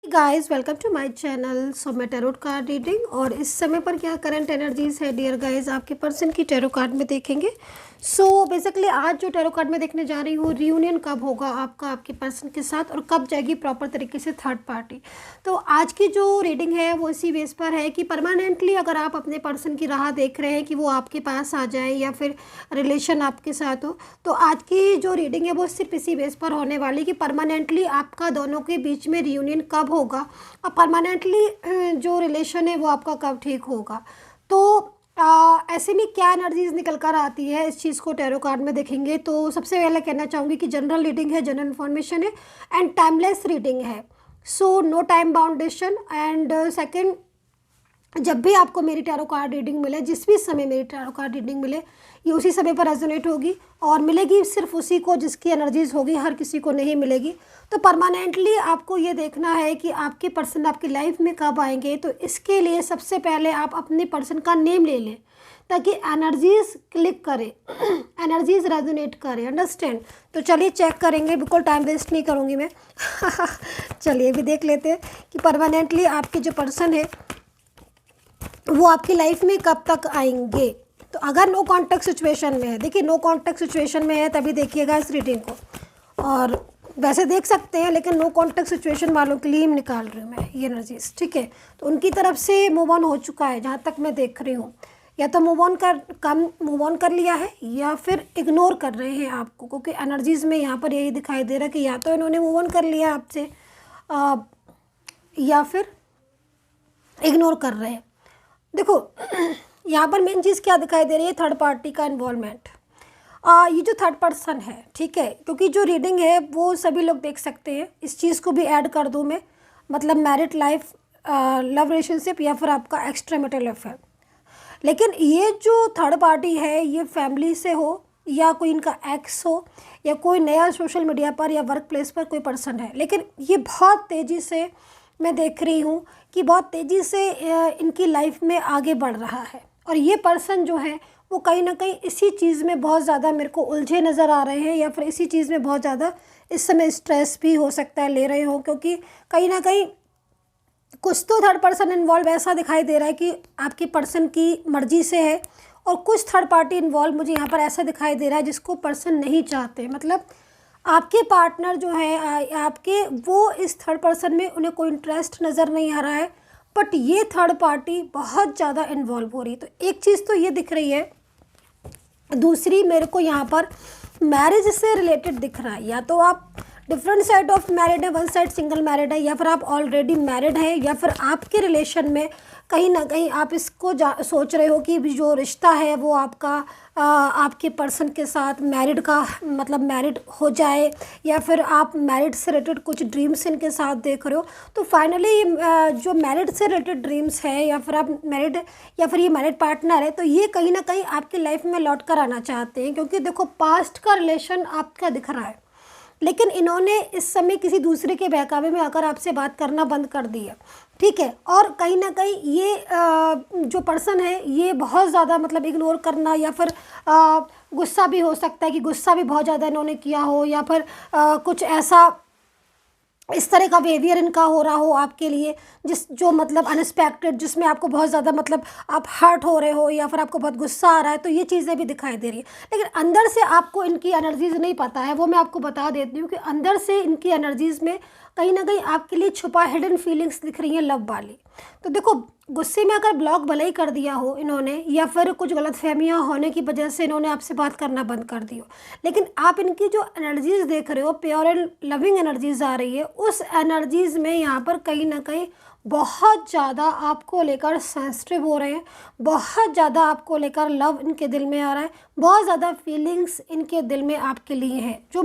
Guys welcome to my channel. So मैं tarot card reading और इस समय पर क्या करंट एनर्जीज है डियर गाइस आपके पर्सन की टैरो कार्ड में देखेंगे। सो बेसिकली आज जो टैरो कार्ड में देखने जा रही हूँ, रियूनियन कब होगा आपका आपके पर्सन के साथ और कब जाएगी प्रॉपर तरीके से थर्ड पार्टी। तो आज की जो रीडिंग है वो इसी बेस पर है कि परमानेंटली अगर आप अपने पर्सन की राह देख रहे हैं कि वो आपके पास आ जाए या फिर रिलेशन आपके साथ हो, तो आज की जो रीडिंग है वो सिर्फ इसी बेस पर होने वाली कि परमानेंटली आपका दोनों के बीच में रियूनियन कब होगा और परमानेंटली जो रिलेशन है वो आपका कब ठीक होगा। तो ऐसे में क्या एनर्जीज निकल कर आती है इस चीज़ को टैरो कार्ड में देखेंगे। तो सबसे पहले कहना चाहूँगी कि जनरल रीडिंग है, जनरल इन्फॉर्मेशन है एंड टाइमलेस रीडिंग है। So no time boundation. And second, जब भी आपको मेरी टैरो कार्ड रीडिंग मिले, जिस भी समय मेरी टैरो कार्ड रीडिंग मिले, ये उसी समय पर रेजोनेट होगी और मिलेगी सिर्फ उसी को जिसकी एनर्जीज होगी, हर किसी को नहीं मिलेगी। तो परमानेंटली आपको ये देखना है कि आपके पर्सन आपकी लाइफ में कब आएंगे। तो इसके लिए सबसे पहले आप अपने पर्सन का नेम ले लें ताकि एनर्जीज क्लिक करे, एनर्जीज रेजोनेट करे, अंडरस्टैंड। तो चलिए चेक करेंगे, बिल्कुल टाइम वेस्ट नहीं करूँगी मैं। चलिए भी देख लेते हैं कि परमानेंटली आपके जो पर्सन है वो आपकी लाइफ में कब तक आएंगे। तो अगर नो कॉन्टैक्ट सिचुएशन में है, देखिए नो कॉन्टैक्ट सिचुएशन में है तभी देखिएगा इस रीडिंग को, और वैसे देख सकते हैं लेकिन नो कॉन्टैक्ट सिचुएशन वालों के लिए निकाल रही हूँ मैं ये एनर्जीज, ठीक है। तो उनकी तरफ से मूव ऑन हो चुका है जहाँ तक मैं देख रही हूँ, या तो मूव ऑन कर लिया है या फिर इग्नोर कर रहे हैं आपको, क्योंकि एनर्जीज में यहाँ पर यही दिखाई दे रहा है कि या तो इन्होंने मूव ऑन कर लिया आपसे या फिर इग्नोर कर रहे हैं। देखो यहाँ पर मेन चीज़ क्या दिखाई दे रही है, थर्ड पार्टी का इन्वॉल्वमेंट। ये जो थर्ड पर्सन है, ठीक है, क्योंकि जो रीडिंग है वो सभी लोग देख सकते हैं। इस चीज़ को भी ऐड कर दूँ मैं, मतलब मैरिड लाइफ, लव रिलेशनशिप या फिर आपका एक्स्ट्रा मैरिटल अफेयर। लेकिन ये जो थर्ड पार्टी है ये फैमिली से हो या कोई इनका एक्स हो या कोई नया सोशल मीडिया पर या वर्क प्लेस पर कोई पर्सन है, लेकिन ये बहुत तेज़ी से मैं देख रही हूँ कि बहुत तेज़ी से इनकी लाइफ में आगे बढ़ रहा है। और ये पर्सन जो है वो कहीं ना कहीं इसी चीज़ में बहुत ज़्यादा मेरे को उलझे नज़र आ रहे हैं, या फिर इसी चीज़ में बहुत ज़्यादा इस समय स्ट्रेस भी हो सकता है ले रहे हो, क्योंकि कहीं ना कहीं कुछ तो थर्ड पर्सन इन्वॉल्व ऐसा दिखाई दे रहा है कि आपके पर्सन की मर्जी से है, और कुछ थर्ड पार्टी इन्वॉल्व मुझे यहाँ पर ऐसा दिखाई दे रहा है जिसको पर्सन नहीं चाहते। मतलब आपके पार्टनर जो है आपके, वो इस थर्ड पर्सन में उन्हें कोई इंटरेस्ट नज़र नहीं आ रहा है, बट ये थर्ड पार्टी बहुत ज़्यादा इन्वॉल्व हो रही है। तो एक चीज़ तो ये दिख रही है, दूसरी मेरे को यहाँ पर मैरिज से रिलेटेड दिख रहा है। या तो आप डिफरेंट साइड ऑफ मैरिड है, वन साइड सिंगल मैरिड है, या फिर आप ऑलरेडी मैरिड है, या फिर आपके रिलेशन में कहीं ना कहीं आप इसको सोच रहे हो कि जो रिश्ता है वो आपका आपके पर्सन के साथ मैरिड का, मतलब मैरिड हो जाए, या फिर आप मैरिड से रिलेटेड कुछ ड्रीम्स इनके साथ देख रहे हो। तो फाइनली जो मैरिड से रिलेटेड ड्रीम्स है, या फिर आप मैरिड, या फिर ये मैरिड पार्टनर है, तो ये कहीं ना कहीं आपकी लाइफ में लौट कर आना चाहते हैं, क्योंकि देखो पास्ट का रिलेशन आपका दिख रहा है, लेकिन इन्होंने इस समय किसी दूसरे के बहकावे में आकर आपसे बात करना बंद कर दिया, ठीक है। और कहीं ना कहीं ये जो पर्सन है ये बहुत ज़्यादा मतलब इग्नोर करना, या फिर गुस्सा भी हो सकता है कि गुस्सा भी बहुत ज़्यादा इन्होंने किया हो, या फिर कुछ ऐसा इस तरह का बिहेवियर इनका हो रहा हो आपके लिए जो मतलब अनएक्सपेक्टेड, जिसमें आपको बहुत ज़्यादा मतलब आप हर्ट हो रहे हो, या फिर आपको बहुत गुस्सा आ रहा है। तो ये चीज़ें भी दिखाई दे रही है, लेकिन अंदर से आपको इनकी एनर्जीज नहीं पता है, वो मैं आपको बता देती हूँ कि अंदर से इनकी एनर्जीज में कहीं ना कहीं आपके लिए छुपा हिडन फीलिंग्स दिख रही हैं, लव वाली। तो देखो गुस्से में अगर ब्लॉक भले ही कर दिया हो इन्होंने, या फिर कुछ गलतफहमियां होने की वजह से इन्होंने आपसे बात करना बंद कर दी हो, लेकिन आप इनकी जो एनर्जीज देख रहे हो, प्योर एंड लविंग एनर्जीज आ रही है, उस एनर्जीज में यहाँ पर कहीं ना कहीं बहुत ज़्यादा आपको लेकर सेंसिटिव हो रहे हैं, बहुत ज़्यादा आपको लेकर लव इनके दिल में आ रहा है, बहुत ज़्यादा फीलिंग्स इनके दिल में आपके लिए हैं। जो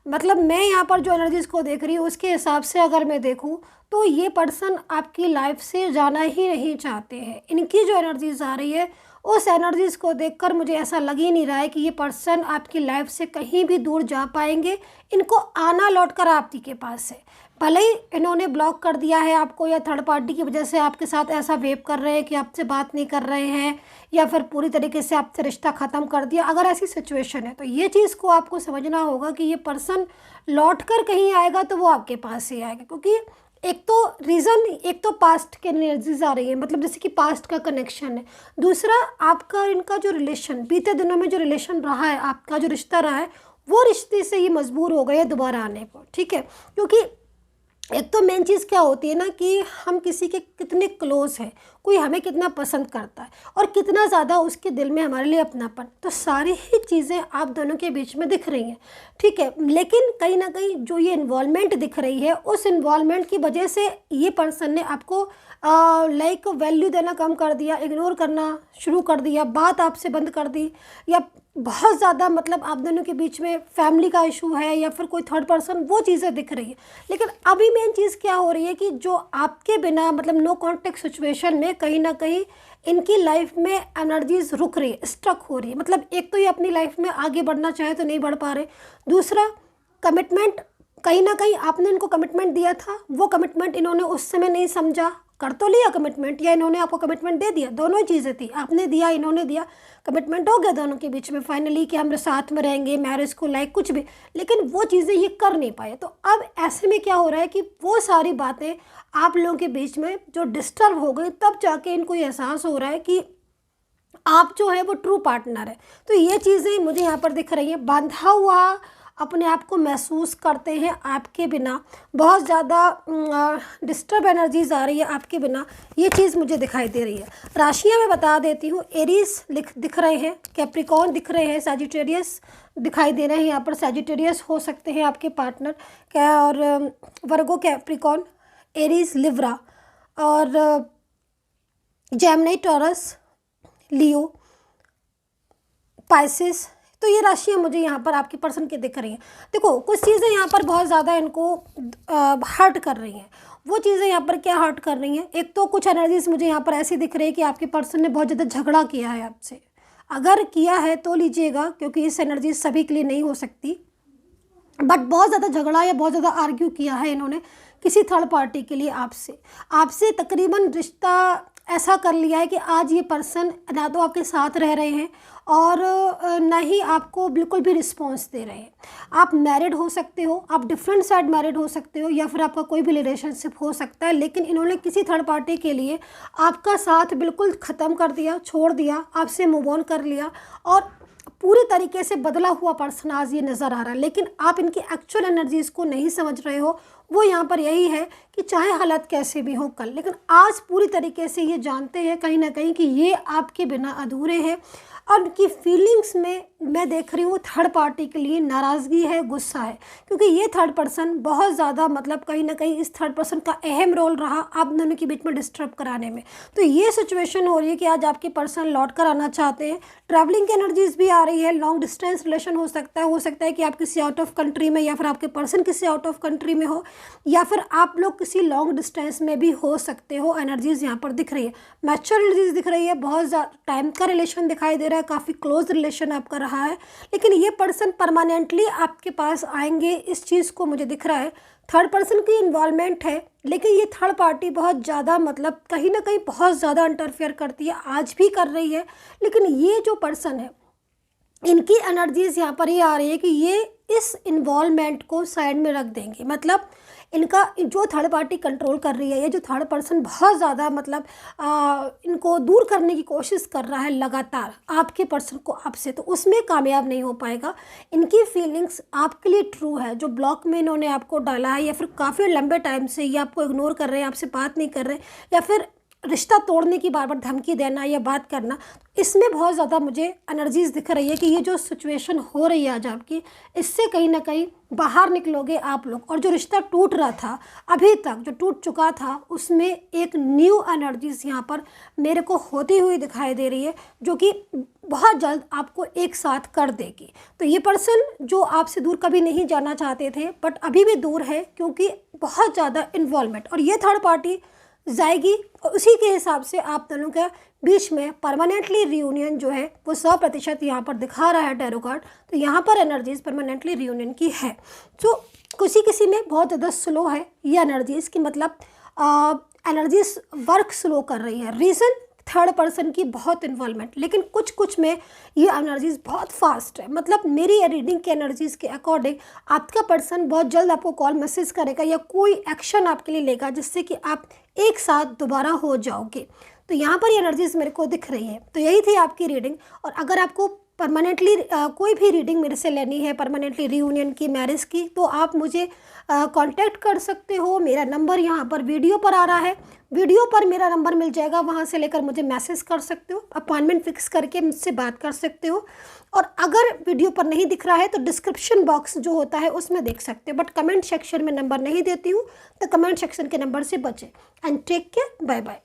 मतलब मैं यहाँ पर जो एनर्जीज़ को देख रही हूँ उसके हिसाब से अगर मैं देखूँ तो ये पर्सन आपकी लाइफ से जाना ही नहीं चाहते हैं। इनकी जो एनर्जीज़ आ रही है उस एनर्जीज़ को देखकर मुझे ऐसा लग ही नहीं रहा है कि ये पर्सन आपकी लाइफ से कहीं भी दूर जा पाएंगे। इनको आना लौट कर आपकी के पास है, भले ही इन्होंने ब्लॉक कर दिया है आपको, या थर्ड पार्टी की वजह से आपके साथ ऐसा वेव कर रहे हैं कि आपसे बात नहीं कर रहे हैं, या फिर पूरी तरीके से आपसे रिश्ता ख़त्म कर दिया। अगर ऐसी सिचुएशन है तो ये चीज़ को आपको समझना होगा कि ये पर्सन लौट कर कहीं आएगा तो वो आपके पास ही आएगा, क्योंकि एक तो रीज़न, एक तो पास्ट के एनर्जीज आ रही है, मतलब जैसे कि पास्ट का कनेक्शन है। दूसरा, आपका और इनका जो रिलेशन, बीते दिनों में जो रिलेशन रहा है, आपका जो रिश्ता रहा है, वो रिश्ते से ये मजबूर हो गए दोबारा आने पर, ठीक है। क्योंकि एक तो मेन चीज़ क्या होती है ना कि हम किसी के कितने क्लोज हैं, कोई हमें कितना पसंद करता है और कितना ज़्यादा उसके दिल में हमारे लिए अपनापन, तो सारी ही चीज़ें आप दोनों के बीच में दिख रही हैं, ठीक है। लेकिन कहीं ना कहीं जो ये इन्वॉल्वमेंट दिख रही है, उस इन्वॉल्वमेंट की वजह से ये पर्सन ने आपको लाइक वैल्यू देना कम कर दिया, इग्नोर करना शुरू कर दिया, बात आपसे बंद कर दी, या बहुत ज़्यादा मतलब आप दोनों के बीच में फैमिली का इशू है या फिर कोई थर्ड पर्सन, वो चीज़ें दिख रही है। लेकिन अभी मेन चीज़ क्या हो रही है कि जो आपके बिना मतलब नो कॉन्टेक्ट सिचुएशन में कहीं ना कहीं इनकी लाइफ में एनर्जीज रुक रही है, स्ट्रक हो रही है। मतलब एक तो ये अपनी लाइफ में आगे बढ़ना चाहे तो नहीं बढ़ पा रहे, दूसरा कमिटमेंट, कहीं ना कहीं आपने इनको कमिटमेंट दिया था, वो कमिटमेंट इन्होंने उस समय नहीं समझा, कर तो लिया कमिटमेंट, या इन्होंने आपको कमिटमेंट दे दिया, दोनों ही चीज़ें थी, आपने दिया इन्होंने दिया, कमिटमेंट हो गया दोनों के बीच में फाइनली कि हम साथ में रहेंगे, मैरिज को लाइक कुछ भी, लेकिन वो चीज़ें ये कर नहीं पाए। तो अब ऐसे में क्या हो रहा है कि वो सारी बातें आप लोगों के बीच में जो डिस्टर्ब हो गई, तब जाके इनको ये एहसास हो रहा है कि आप जो है वो ट्रू पार्टनर है। तो ये चीज़ें मुझे यहाँ पर दिख रही हैं, बांधा हुआ अपने आप को महसूस करते हैं आपके बिना, बहुत ज़्यादा डिस्टर्ब एनर्जीज आ रही है आपके बिना, ये चीज़ मुझे दिखाई दे रही है। राशियाँ मैं बता देती हूँ, एरीज दिख रहे हैं, कैप्रिकॉर्न दिख रहे हैं, सैजिटेरियस दिखाई दे रहे हैं, यहाँ पर सैजिटेरियस हो सकते हैं आपके पार्टनर क्या, और वर्गो, कैप्रिकॉर्न, एरीज, लिब्रा, और जेमिनी, टॉरस, लियो, पाइसिस। तो ये राशियाँ मुझे यहाँ पर आपके पर्सन की दिख रही हैं। देखो कुछ चीज़ें यहाँ पर बहुत ज़्यादा इनको हर्ट कर रही हैं। वो चीज़ें यहाँ पर क्या हर्ट कर रही हैं, एक तो कुछ एनर्जीज मुझे यहाँ पर ऐसी दिख रही है कि आपके पर्सन ने बहुत ज़्यादा झगड़ा किया है आपसे। अगर किया है तो लीजिएगा, क्योंकि इस एनर्जी सभी के लिए नहीं हो सकती, बट बहुत ज़्यादा झगड़ा या बहुत ज़्यादा आर्ग्यू किया है इन्होंने किसी थर्ड पार्टी के लिए आपसे तकरीबन रिश्ता ऐसा कर लिया है कि आज ये पर्सन ना तो आपके साथ रह रहे हैं और ना ही आपको बिल्कुल भी रिस्पॉन्स दे रहे हैं। आप मैरिड हो सकते हो, आप डिफरेंट साइड मैरिड हो सकते हो, या फिर आपका कोई भी रिलेशनशिप हो सकता है, लेकिन इन्होंने किसी थर्ड पार्टी के लिए आपका साथ बिल्कुल ख़त्म कर दिया, छोड़ दिया, आपसे मूव ऑन कर लिया, और पूरी तरीके से बदला हुआ पर्सन आज ये नज़र आ रहा है। लेकिन आप इनकी एक्चुअल एनर्जीज़ को नहीं समझ रहे हो। वो यहाँ पर यही है कि चाहे हालात कैसे भी हो कल, लेकिन आज पूरी तरीके से ये जानते हैं कहीं ना कहीं कि ये आपके बिना अधूरे हैं, और उनकी फीलिंग्स में मैं देख रही हूँ थर्ड पार्टी के लिए नाराज़गी है, गुस्सा है, क्योंकि ये थर्ड पर्सन बहुत ज़्यादा मतलब कहीं ना कहीं इस थर्ड पर्सन का अहम रोल रहा आप दोनों के बीच में डिस्टर्ब कराने में। तो ये सिचुएशन हो रही है कि आज आपके पर्सन लौट कर आना चाहते हैं। ट्रैवलिंग की एनर्जीज भी आ रही है, लॉन्ग डिस्टेंस रिलेशन हो सकता है कि आप किसी आउट ऑफ कंट्री में, या फिर आपके पर्सन किसी आउट ऑफ कंट्री में हो, या फिर आप लोग किसी लॉन्ग डिस्टेंस में भी हो सकते हो। एनर्जीज यहाँ पर दिख रही है, मैच्योर एनर्जीज दिख रही है, बहुत ज़्यादा टाइम का रिलेशन दिखाई दे रहा है, काफ़ी क्लोज रिलेशन आपका रहा है, लेकिन ये पर्सन परमानेंटली आपके पास आएंगे, इस चीज़ को मुझे दिख रहा है। थर्ड पर्सन की इन्वॉल्वमेंट है, लेकिन ये थर्ड पार्टी बहुत ज़्यादा मतलब कहीं ना कहीं बहुत ज़्यादा इंटरफेयर करती है, आज भी कर रही है। लेकिन ये जो पर्सन है, इनकी एनर्जीज यहाँ पर ये आ रही है कि ये इस इन्वॉल्वमेंट को साइड में रख देंगे। मतलब इनका जो थर्ड पार्टी कंट्रोल कर रही है, ये जो थर्ड पर्सन बहुत ज़्यादा मतलब इनको दूर करने की कोशिश कर रहा है लगातार आपके पर्सन को आपसे, तो उसमें कामयाब नहीं हो पाएगा। इनकी फीलिंग्स आपके लिए ट्रू है, जो ब्लॉक में इन्होंने आपको डाला है, या फिर काफ़ी लंबे टाइम से ये आपको इग्नोर कर रहे हैं, आपसे बात नहीं कर रहे, या फिर रिश्ता तोड़ने की बार बार धमकी देना या बात करना, इसमें बहुत ज़्यादा मुझे एनर्जीज दिख रही है कि ये जो सिचुएशन हो रही है आज आपकी, इससे कहीं ना कहीं बाहर निकलोगे आप लोग। और जो रिश्ता टूट रहा था अभी तक, जो टूट चुका था, उसमें एक न्यू एनर्जीज यहाँ पर मेरे को होती हुई दिखाई दे रही है, जो कि बहुत जल्द आपको एक साथ कर देगी। तो ये पर्सन जो आपसे दूर कभी नहीं जाना चाहते थे, बट अभी भी दूर है, क्योंकि बहुत ज़्यादा इन्वॉल्वमेंट, और ये थर्ड पार्टी जाएगी, और उसी के हिसाब से आप दोनों के बीच में परमानेंटली रियूनियन जो है वो 100% यहाँ पर दिखा रहा है टैरो कार्ड। तो यहाँ पर एनर्जीज परमानेंटली रियूनियन की है। तो किसी में बहुत ज़्यादा स्लो है ये एनर्जीज की, मतलब एनर्जीज वर्क स्लो कर रही है। रीज़न थर्ड पर्सन की बहुत इन्वॉल्वमेंट, लेकिन कुछ कुछ में ये एनर्जीज बहुत फास्ट है। मतलब मेरी रीडिंग के एनर्जीज के अकॉर्डिंग आपका पर्सन बहुत जल्द आपको कॉल मैसेज करेगा या कोई एक्शन आपके लिए लेगा जिससे कि आप एक साथ दोबारा हो जाओगे। तो यहाँ पर ये एनर्जीज मेरे को दिख रही है। तो यही थी आपकी रीडिंग। और अगर आपको परमानेंटली कोई भी रीडिंग मेरे से लेनी है, परमानेंटली रीयूनियन की, मैरिज की, तो आप मुझे कांटेक्ट कर सकते हो। मेरा नंबर यहाँ पर वीडियो पर आ रहा है, वीडियो पर मेरा नंबर मिल जाएगा, वहाँ से लेकर मुझे मैसेज कर सकते हो, अपॉइंटमेंट फिक्स करके मुझसे बात कर सकते हो। और अगर वीडियो पर नहीं दिख रहा है तो डिस्क्रिप्शन बॉक्स जो होता है उसमें देख सकते हो, बट कमेंट सेक्शन में नंबर नहीं देती हूँ, तो कमेंट सेक्शन के नंबर से बचें। And take care, bye bye.